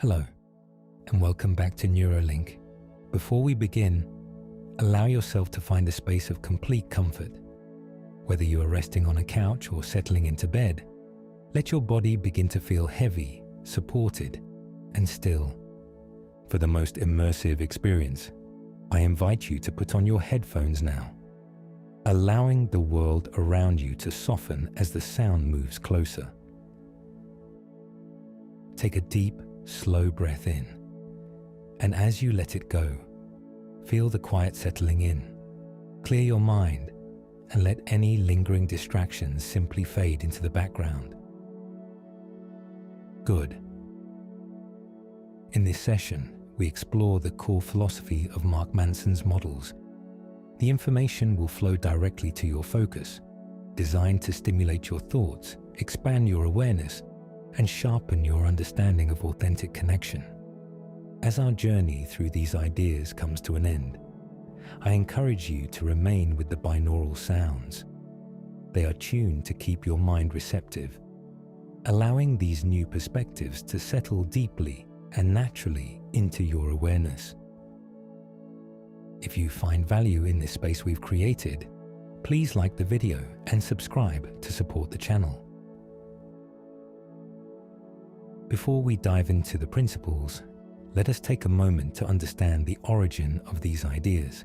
Hello, and welcome back to Neuralink. Before we begin, allow yourself to find a space of complete comfort. Whether you are resting on a couch or settling into bed, let your body begin to feel heavy, supported, and still. For the most immersive experience, I invite you to put on your headphones now, allowing the world around you to soften as the sound moves closer. Take a deep, slow breath in, and as you let it go, feel the quiet settling in. Clear your mind and let any lingering distractions simply fade into the background. Good. In this session, we explore the core philosophy of Mark Manson's models. The information will flow directly to your focus, designed to stimulate your thoughts, expand your awareness, and sharpen your understanding of authentic connection. As our journey through these ideas comes to an end, I encourage you to remain with the binaural sounds. They are tuned to keep your mind receptive, allowing these new perspectives to settle deeply and naturally into your awareness. If you find value in this space we've created, please like the video and subscribe to support the channel. Before we dive into the principles, let us take a moment to understand the origin of these ideas.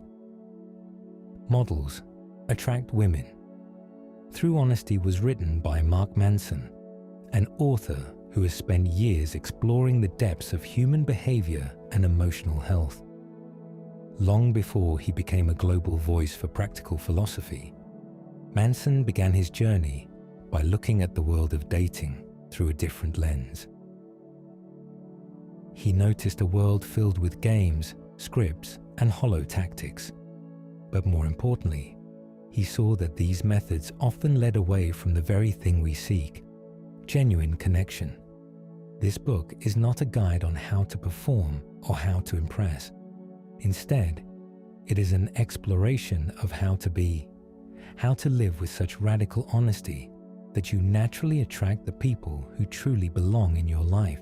Models attract women. Through Honesty was written by Mark Manson, an author who has spent years exploring the depths of human behavior and emotional health. Long before he became a global voice for practical philosophy, Manson began his journey by looking at the world of dating through a different lens. He noticed a world filled with games, scripts, and hollow tactics. But more importantly, he saw that these methods often led away from the very thing we seek: genuine connection. This book is not a guide on how to perform or how to impress. Instead, it is an exploration of how to be, how to live with such radical honesty that you naturally attract the people who truly belong in your life.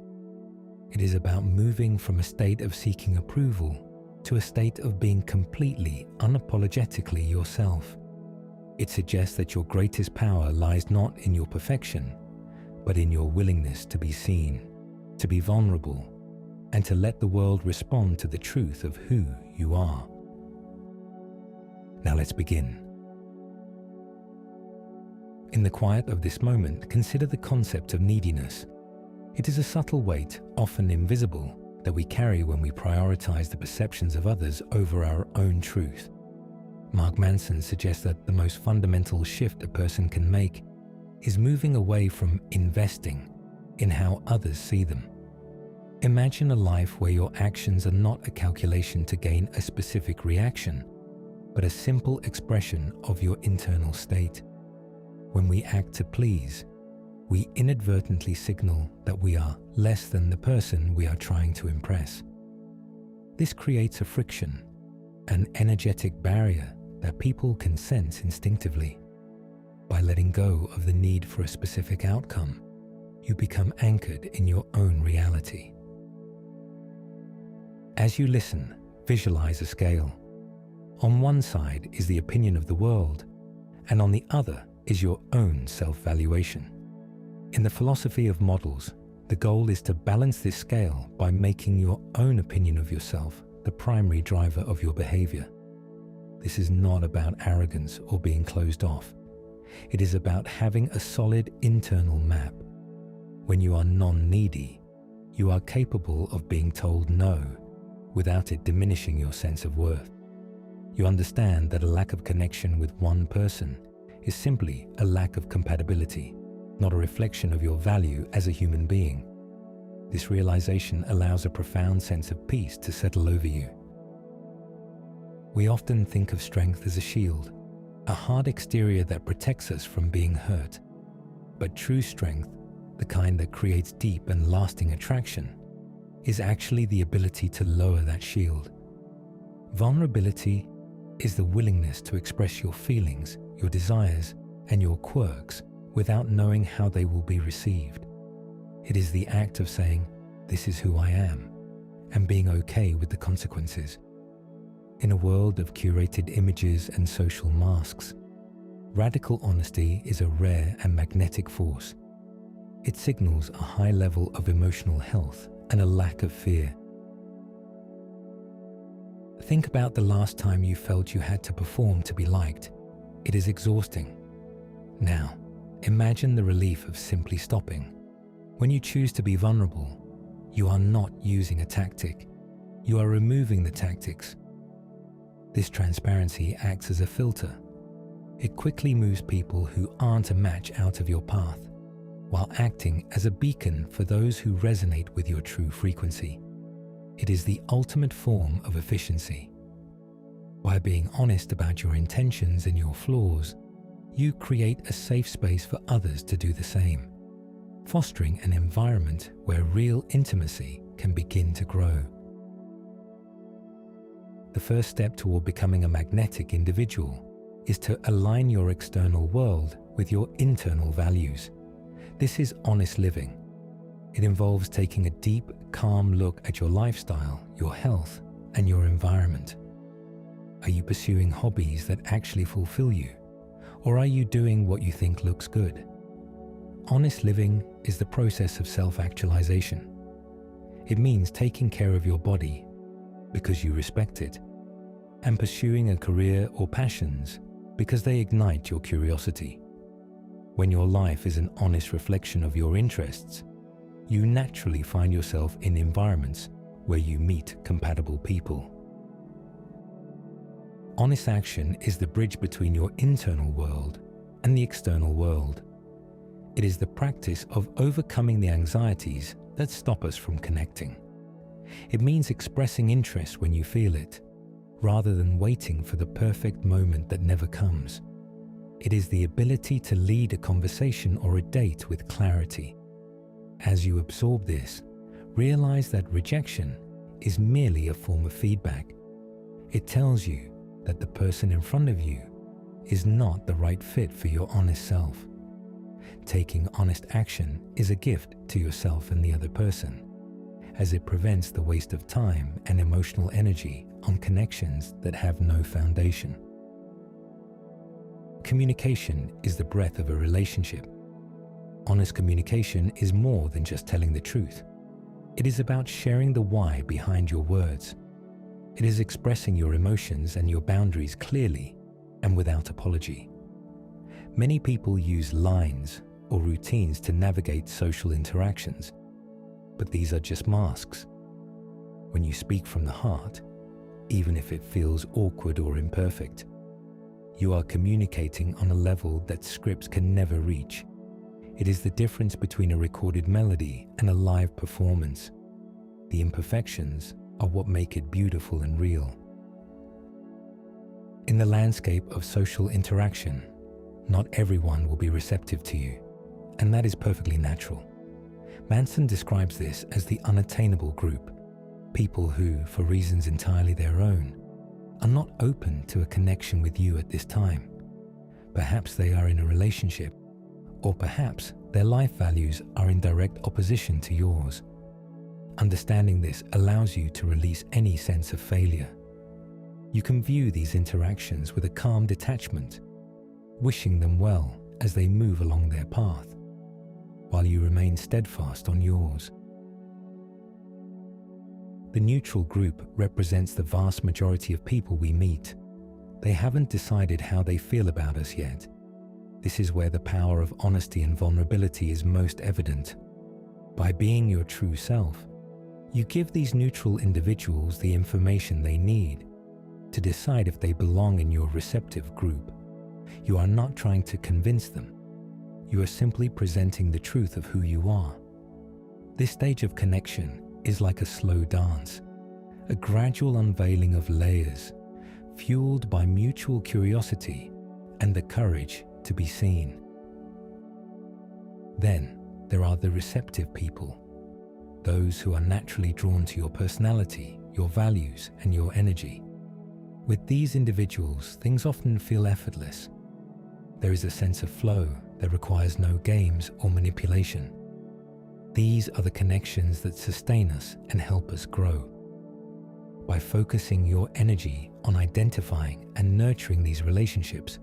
It is about moving from a state of seeking approval to a state of being completely, unapologetically yourself. It suggests that your greatest power lies not in your perfection, but in your willingness to be seen, to be vulnerable, and to let the world respond to the truth of who you are. Now let's begin. In the quiet of this moment, consider the concept of neediness. It is a subtle weight, often invisible, that we carry when we prioritize the perceptions of others over our own truth. Mark Manson suggests that the most fundamental shift a person can make is moving away from investing in how others see them. Imagine a life where your actions are not a calculation to gain a specific reaction, but a simple expression of your internal state. When we act to please, we inadvertently signal that we are less than the person we are trying to impress. This creates a friction, an energetic barrier that people can sense instinctively. By letting go of the need for a specific outcome, you become anchored in your own reality. As you listen, visualize a scale. On one side is the opinion of the world, and on the other is your own self-valuation. In the philosophy of models, the goal is to balance this scale by making your own opinion of yourself the primary driver of your behavior. This is not about arrogance or being closed off. It is about having a solid internal map. When you are non-needy, you are capable of being told no without it diminishing your sense of worth. You understand that a lack of connection with one person is simply a lack of compatibility, not a reflection of your value as a human being. This realization allows a profound sense of peace to settle over you. We often think of strength as a shield, a hard exterior that protects us from being hurt. But true strength, the kind that creates deep and lasting attraction, is actually the ability to lower that shield. Vulnerability is the willingness to express your feelings, your desires, and your quirks without knowing how they will be received. It is the act of saying, this is who I am, and being okay with the consequences. In a world of curated images and social masks, radical honesty is a rare and magnetic force. It signals a high level of emotional health and a lack of fear. Think about the last time you felt you had to perform to be liked. It is exhausting. Now, imagine the relief of simply stopping. When you choose to be vulnerable, you are not using a tactic. You are removing the tactics. This transparency acts as a filter. It quickly moves people who aren't a match out of your path, while acting as a beacon for those who resonate with your true frequency. It is the ultimate form of efficiency. By being honest about your intentions and your flaws, you create a safe space for others to do the same, fostering an environment where real intimacy can begin to grow. The first step toward becoming a magnetic individual is to align your external world with your internal values. This is honest living. It involves taking a deep, calm look at your lifestyle, your health, and your environment. Are you pursuing hobbies that actually fulfill you? Or are you doing what you think looks good? Honest living is the process of self-actualization. It means taking care of your body because you respect it, and pursuing a career or passions because they ignite your curiosity. When your life is an honest reflection of your interests, you naturally find yourself in environments where you meet compatible people. Honest action is the bridge between your internal world and the external world. It is the practice of overcoming the anxieties that stop us from connecting. It means expressing interest when you feel it, rather than waiting for the perfect moment that never comes. It is the ability to lead a conversation or a date with clarity. As you absorb this, realize that rejection is merely a form of feedback. It tells you that the person in front of you is not the right fit for your honest self. Taking honest action is a gift to yourself and the other person, as it prevents the waste of time and emotional energy on connections that have no foundation. Communication is the breath of a relationship. Honest communication is more than just telling the truth. It is about sharing the why behind your words. It is expressing your emotions and your boundaries clearly and without apology. Many people use lines or routines to navigate social interactions, but these are just masks. When you speak from the heart, even if it feels awkward or imperfect, you are communicating on a level that scripts can never reach. It is the difference between a recorded melody and a live performance. The imperfections are what make it beautiful and real. In the landscape of social interaction, not everyone will be receptive to you, and that is perfectly natural. Manson describes this as the unattainable group, people who, for reasons entirely their own, are not open to a connection with you at this time. Perhaps they are in a relationship, or perhaps their life values are in direct opposition to yours. Understanding this allows you to release any sense of failure. You can view these interactions with a calm detachment, wishing them well as they move along their path, while you remain steadfast on yours. The neutral group represents the vast majority of people we meet. They haven't decided how they feel about us yet. This is where the power of honesty and vulnerability is most evident. By being your true self, you give these neutral individuals the information they need to decide if they belong in your receptive group. You are not trying to convince them. You are simply presenting the truth of who you are. This stage of connection is like a slow dance, a gradual unveiling of layers, fueled by mutual curiosity and the courage to be seen. Then there are the receptive people, those who are naturally drawn to your personality, your values, and your energy. With these individuals, things often feel effortless. There is a sense of flow that requires no games or manipulation. These are the connections that sustain us and help us grow. By focusing your energy on identifying and nurturing these relationships,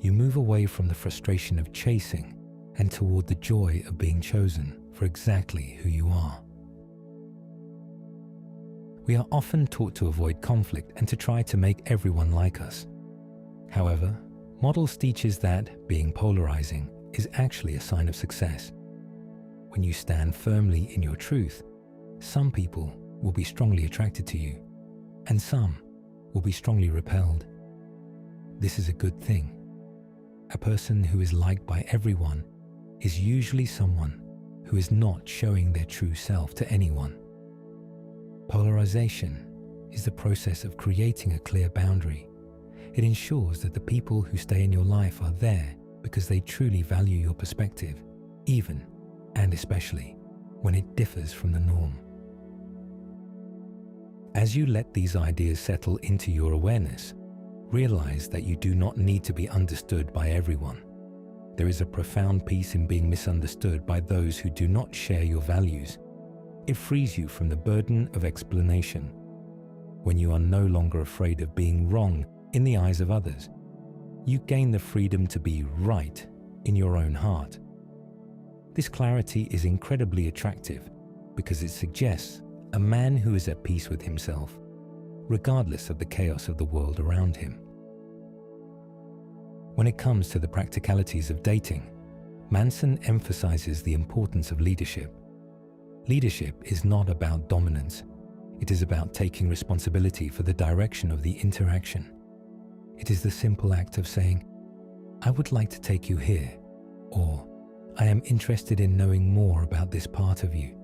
you move away from the frustration of chasing and toward the joy of being chosen for exactly who you are. We are often taught to avoid conflict and to try to make everyone like us. However, Models teaches that being polarizing is actually a sign of success. When you stand firmly in your truth, some people will be strongly attracted to you, and some will be strongly repelled. This is a good thing. A person who is liked by everyone is usually someone who is not showing their true self to anyone. Polarization is the process of creating a clear boundary. It ensures that the people who stay in your life are there because they truly value your perspective, even and especially when it differs from the norm. As you let these ideas settle into your awareness, realize that you do not need to be understood by everyone. There is a profound peace in being misunderstood by those who do not share your values. It frees you from the burden of explanation. When you are no longer afraid of being wrong in the eyes of others, you gain the freedom to be right in your own heart. This clarity is incredibly attractive because it suggests a man who is at peace with himself, regardless of the chaos of the world around him. When it comes to the practicalities of dating, Manson emphasizes the importance of leadership. Leadership is not about dominance. It is about taking responsibility for the direction of the interaction. It is the simple act of saying, "I would like to take you here," or "I am interested in knowing more about this part of you."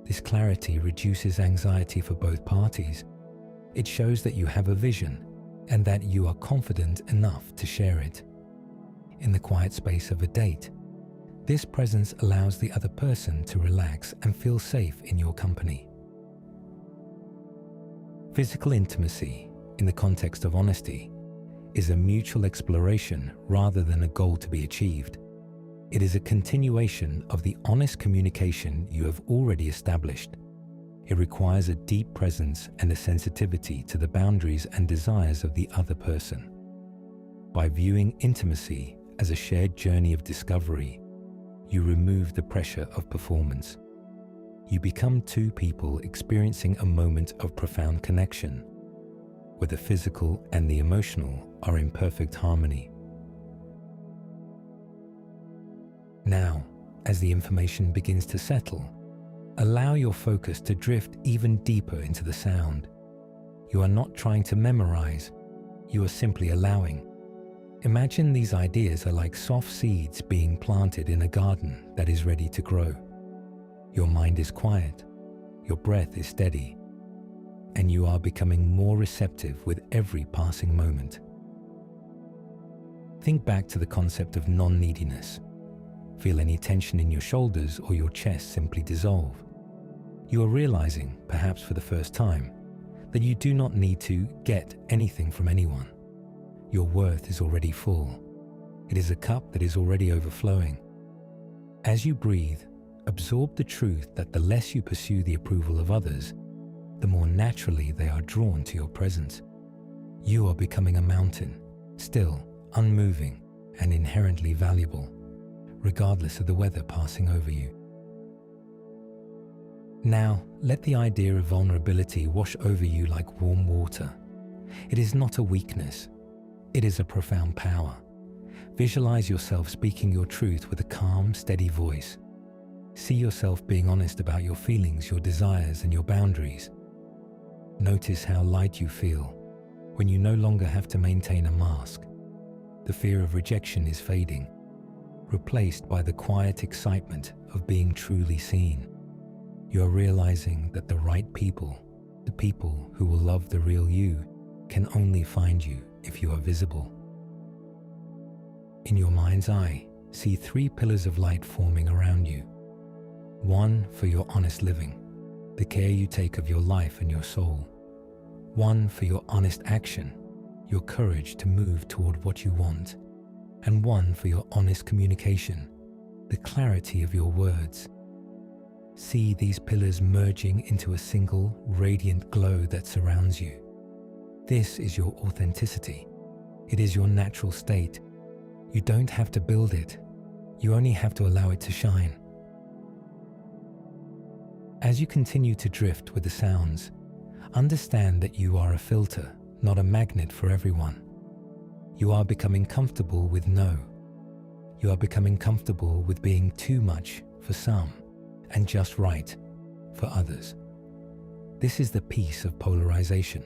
This clarity reduces anxiety for both parties. It shows that you have a vision and that you are confident enough to share it. In the quiet space of a date, this presence allows the other person to relax and feel safe in your company. Physical intimacy, in the context of honesty, is a mutual exploration rather than a goal to be achieved. It is a continuation of the honest communication you have already established. It requires a deep presence and a sensitivity to the boundaries and desires of the other person. By viewing intimacy as a shared journey of discovery, you remove the pressure of performance. You become two people experiencing a moment of profound connection, where the physical and the emotional are in perfect harmony. Now, as the information begins to settle, allow your focus to drift even deeper into the sound. You are not trying to memorize, you are simply allowing. Imagine these ideas are like soft seeds being planted in a garden that is ready to grow. Your mind is quiet, your breath is steady, and you are becoming more receptive with every passing moment. Think back to the concept of non-neediness. Feel any tension in your shoulders or your chest simply dissolve. You are realizing, perhaps for the first time, that you do not need to get anything from anyone. Your worth is already full. It is a cup that is already overflowing. As you breathe, absorb the truth that the less you pursue the approval of others, the more naturally they are drawn to your presence. You are becoming a mountain, still, unmoving, and inherently valuable, regardless of the weather passing over you. Now, let the idea of vulnerability wash over you like warm water. It is not a weakness. It is a profound power. Visualize yourself speaking your truth with a calm, steady voice. See yourself being honest about your feelings, your desires, and your boundaries. Notice how light you feel when you no longer have to maintain a mask. The fear of rejection is fading, replaced by the quiet excitement of being truly seen. You are realizing that the right people, the people who will love the real you, can only find you if you are visible. In your mind's eye, see 3 pillars of light forming around you. 1 for your honest living, the care you take of your life and your soul. 1 for your honest action, your courage to move toward what you want. And 1 for your honest communication, the clarity of your words. See these pillars merging into a single, radiant glow that surrounds you. This is your authenticity. It is your natural state. You don't have to build it. You only have to allow it to shine. As you continue to drift with the sounds, understand that you are a filter, not a magnet for everyone. You are becoming comfortable with no. You are becoming comfortable with being too much for some and just right for others. This is the peace of polarization.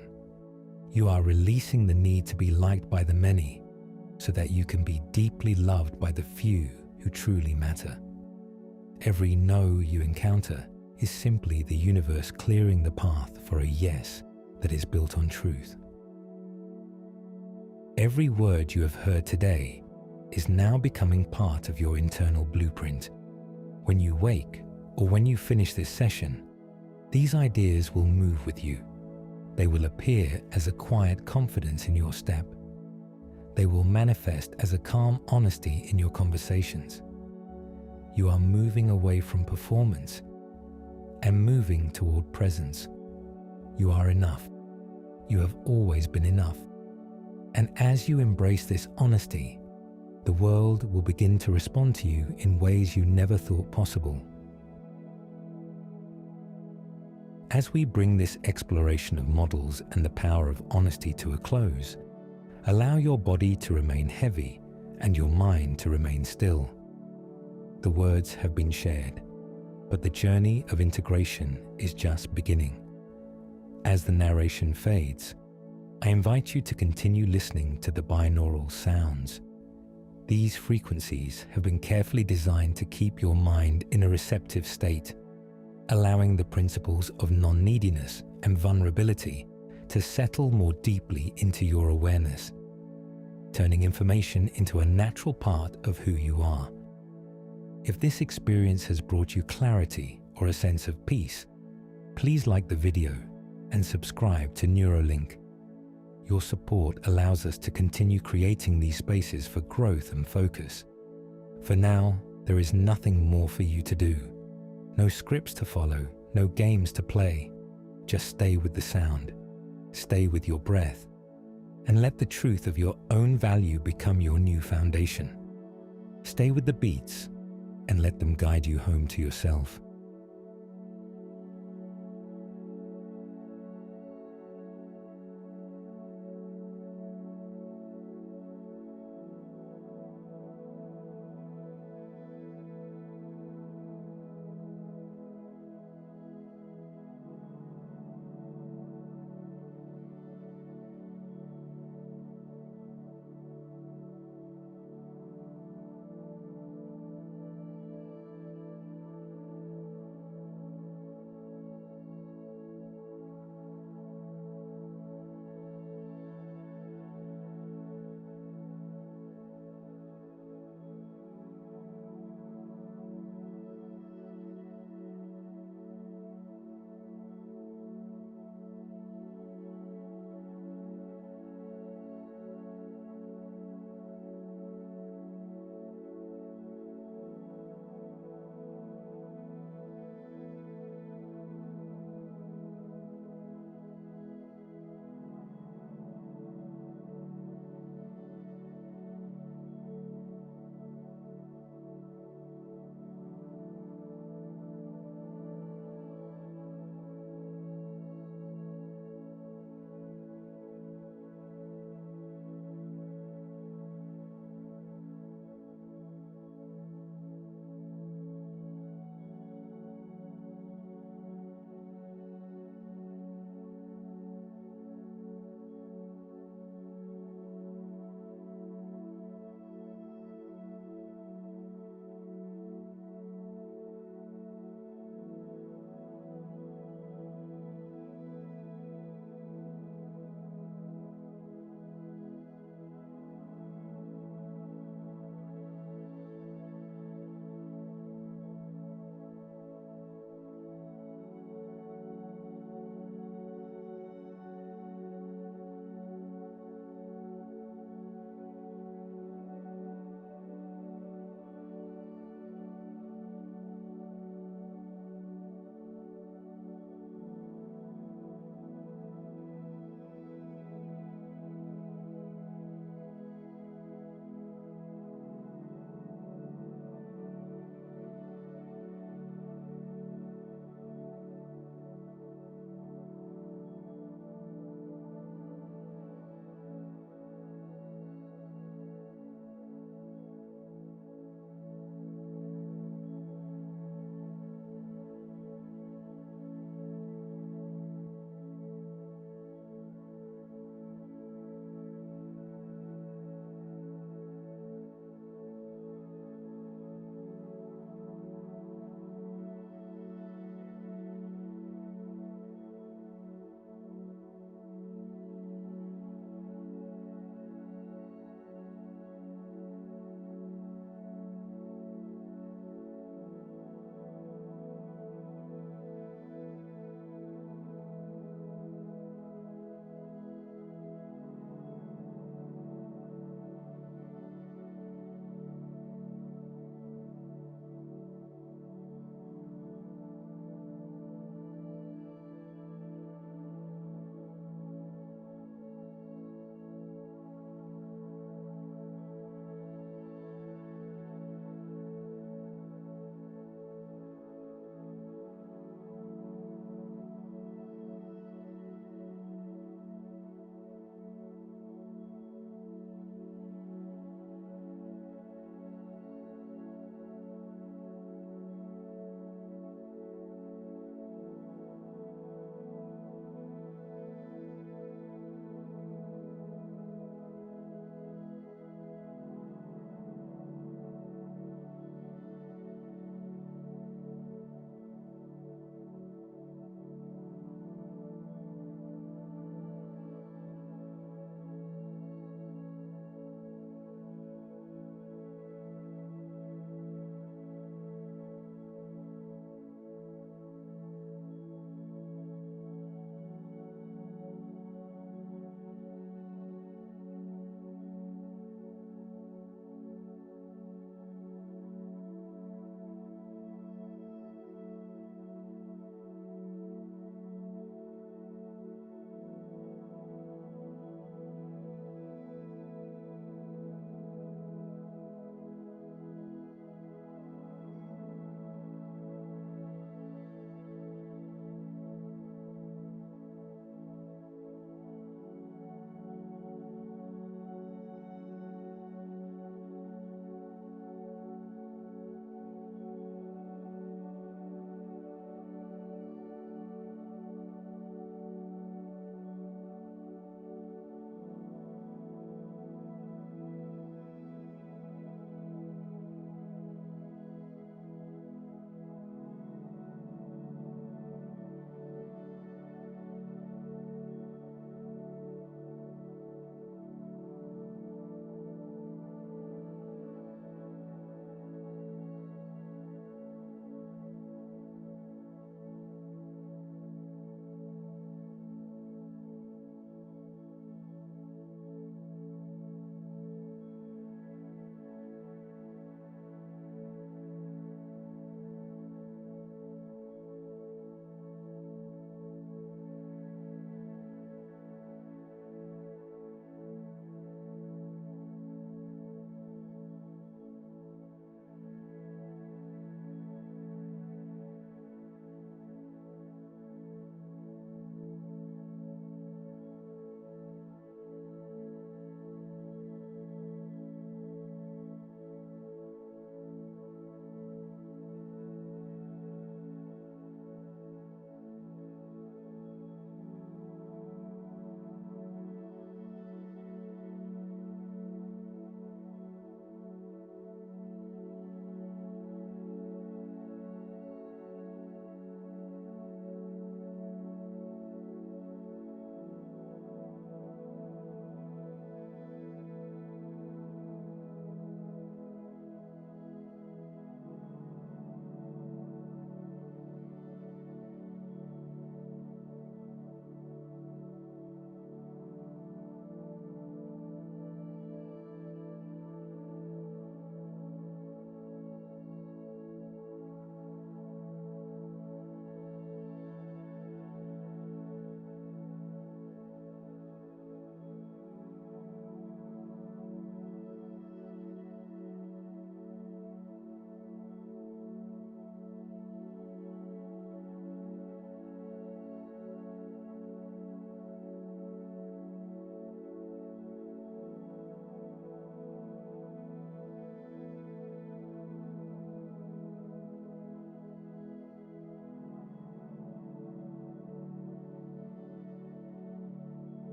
You are releasing the need to be liked by the many so that you can be deeply loved by the few who truly matter. Every no you encounter is simply the universe clearing the path for a yes that is built on truth. Every word you have heard today is now becoming part of your internal blueprint. When you wake or when you finish this session, these ideas will move with you. They will appear as a quiet confidence in your step. They will manifest as a calm honesty in your conversations. You are moving away from performance and moving toward presence. You are enough. You have always been enough. And as you embrace this honesty, the world will begin to respond to you in ways you never thought possible. As we bring this exploration of models and the power of honesty to a close, allow your body to remain heavy and your mind to remain still. The words have been shared, but the journey of integration is just beginning. As the narration fades, I invite you to continue listening to the binaural sounds. These frequencies have been carefully designed to keep your mind in a receptive state, allowing the principles of non-neediness and vulnerability to settle more deeply into your awareness, turning information into a natural part of who you are. If this experience has brought you clarity or a sense of peace, please like the video and subscribe to Neuralink. Your support allows us to continue creating these spaces for growth and focus. For now, there is nothing more for you to do. No scripts to follow, no games to play. Just stay with the sound, stay with your breath, and let the truth of your own value become your new foundation. Stay with the beats and let them guide you home to yourself.